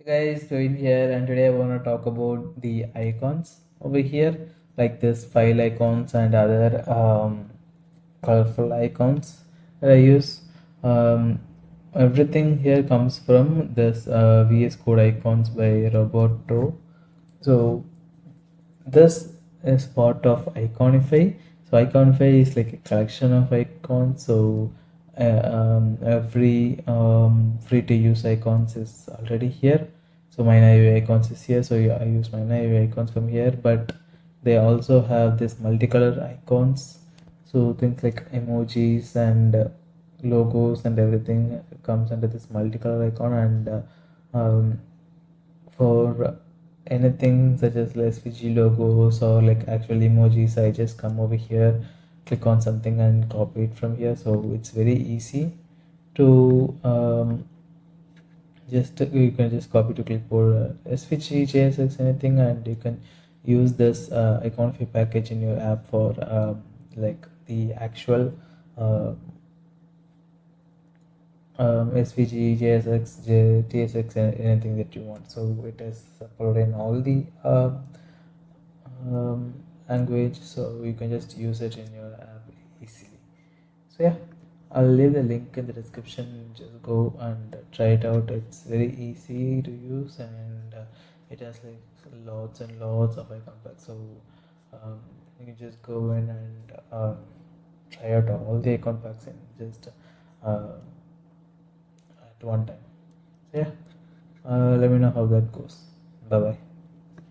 Hey guys, Kevin here, and today I want to talk about the icons over here, like this file icons and other colorful icons that I use. Um, Everything here comes from this VS Code icons by Roboto. So this is part of Iconify. So Iconify is like a collection of icons. So every free to use icons is already here. So my naive icons is here. So I use my naive icons from here, but they also have this multicolor icons. So things like emojis and logos and everything comes under this multicolor icon, and for anything such as SVG logos or like actual emojis, I just come over here, click on something and copy it from here. So it's very easy to you can just copy to clipboard SVG, JSX, anything, and you can use this Iconify package in your app for like the actual SVG, JSX, TSX, anything that you want. So it is supported in all the language, so you can just use it in your app easily. So yeah, I'll leave the link in the description. Just go and try it out. It's very easy to use, and it has like lots and lots of icon packs. So you can just go in and try out all the icon packs in just uh, at one time. So yeah, let me know how that goes. Bye bye.